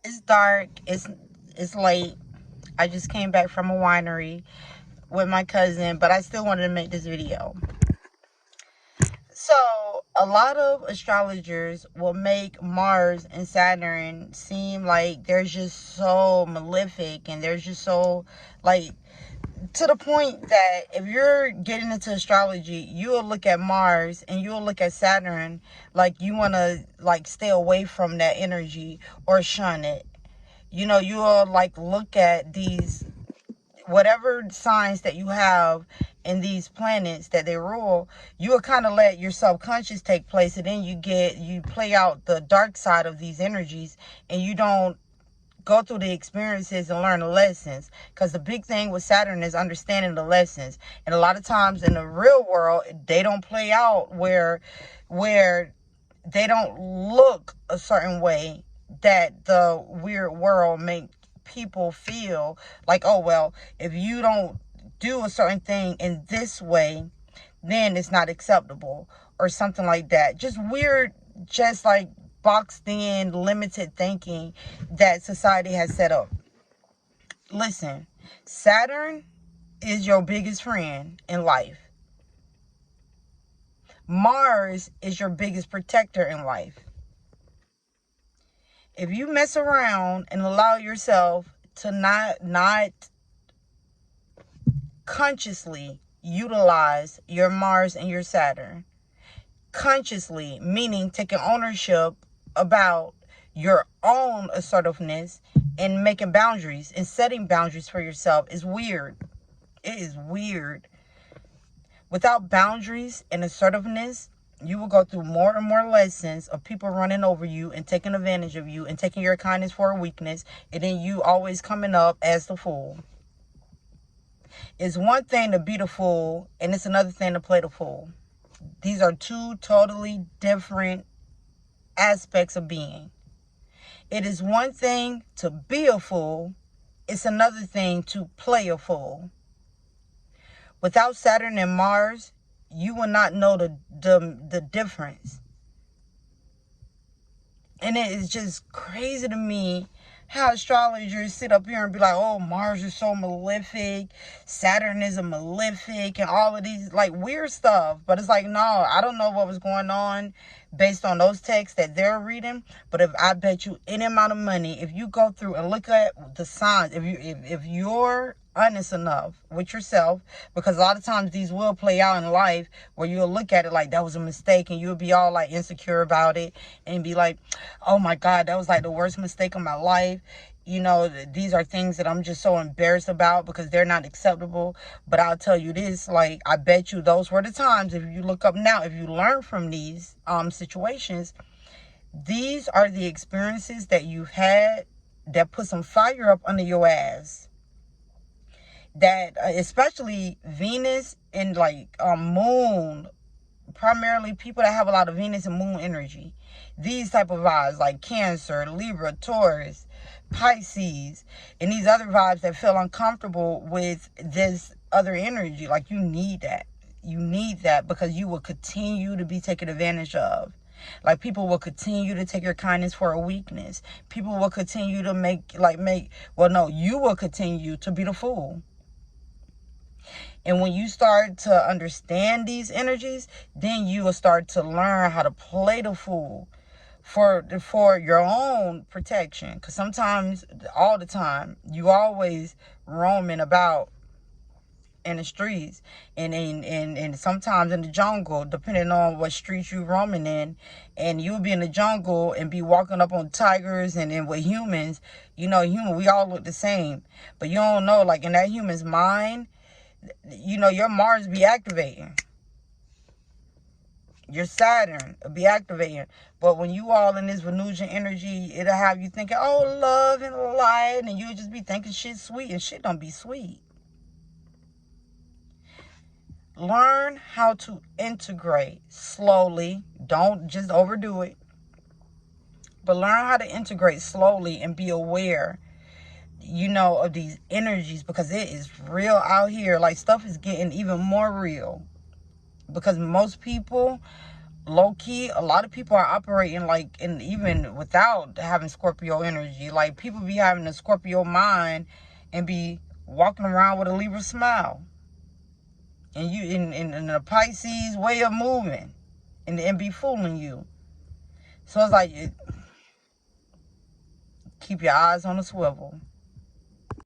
It's dark. It's late. I just came back from a winery with my cousin, but I still wanted to make this video. So, a lot of astrologers will make Mars and Saturn seem like they're just so malefic and they're just so, like, to the point that if you're getting into astrology, you'll look at Mars and you'll look at Saturn like you want to, like, stay away from that energy or shun it. You'll, like, look at these whatever signs that you have in these planets that they rule. You will kind of let your subconscious take place, and then you play out the dark side of these energies, and you don't go through the experiences and learn the lessons. Because the big thing with Saturn is understanding the lessons, and a lot of times in the real world they don't play out where they don't look a certain way that the weird world make people feel like, oh well, if you don't do a certain thing in this way, then it's not acceptable or something like that. Just weird, just like boxed in, limited thinking that society has set up. Listen, Saturn is your biggest friend in life. Mars is your biggest protector in life. If you mess around and allow yourself to not consciously utilize your Mars and your Saturn, consciously meaning taking ownership about your own assertiveness and making boundaries and setting boundaries for yourself, is weird. It is weird. Without boundaries and assertiveness, you will go through more and more lessons of people running over you and taking advantage of you and taking your kindness for a weakness, and then you always coming up as the fool. It's one thing to be the fool, and it's another thing to play the fool. These are two totally different aspects of being. It is one thing to be a fool. It's another thing to play a fool. Without Saturn and Mars, you will not know the difference. And it is just crazy to me how astrologers sit up here and be like, oh, Mars is so malefic, Saturn is a malefic, and all of these like weird stuff. But it's like, no, I don't know what was going on based on those texts that they're reading. But if I bet you any amount of money, if you go through and look at the signs, if you're honest enough with yourself, because a lot of times these will play out in life where you'll look at it like that was a mistake, and you'll be all like insecure about it and be like, oh my God, that was like the worst mistake of my life. These are things that I'm just so embarrassed about because they're not acceptable. But I'll tell you this, like, I bet you those were the times, if you look up now, if you learn from these situations, these are the experiences that you've had that put some fire up under your ass. That especially Venus and like moon, primarily people that have a lot of Venus and moon energy, these type of vibes like Cancer, Libra, Taurus, Pisces, and these other vibes that feel uncomfortable with this other energy, like you need that because you will continue to be taken advantage of. Like, people will continue to take your kindness for a weakness. People will continue to you will continue to be the fool. And when you start to understand these energies, then you will start to learn how to play the fool for your own protection. Because sometimes, all the time, you always roaming about in the streets and sometimes in the jungle, depending on what streets you roaming in. And you'll be in the jungle and be walking up on tigers and with humans. We all look the same. But you don't know, like, in that human's mind, your Mars be activating. Your Saturn will be activating. But when you all in this Venusian energy, it'll have you thinking, oh, love and light. And you'll just be thinking shit sweet, and shit don't be sweet. Learn how to integrate slowly. Don't just overdo it. But learn how to integrate slowly and be aware of these energies, because it is real out here. Like, stuff is getting even more real because most people low-key, a lot of people are operating like, and even without having Scorpio energy, like people be having a Scorpio mind and be walking around with a Libra smile, and you in a Pisces way of moving, and be fooling you. So it's like, keep your eyes on the swivel.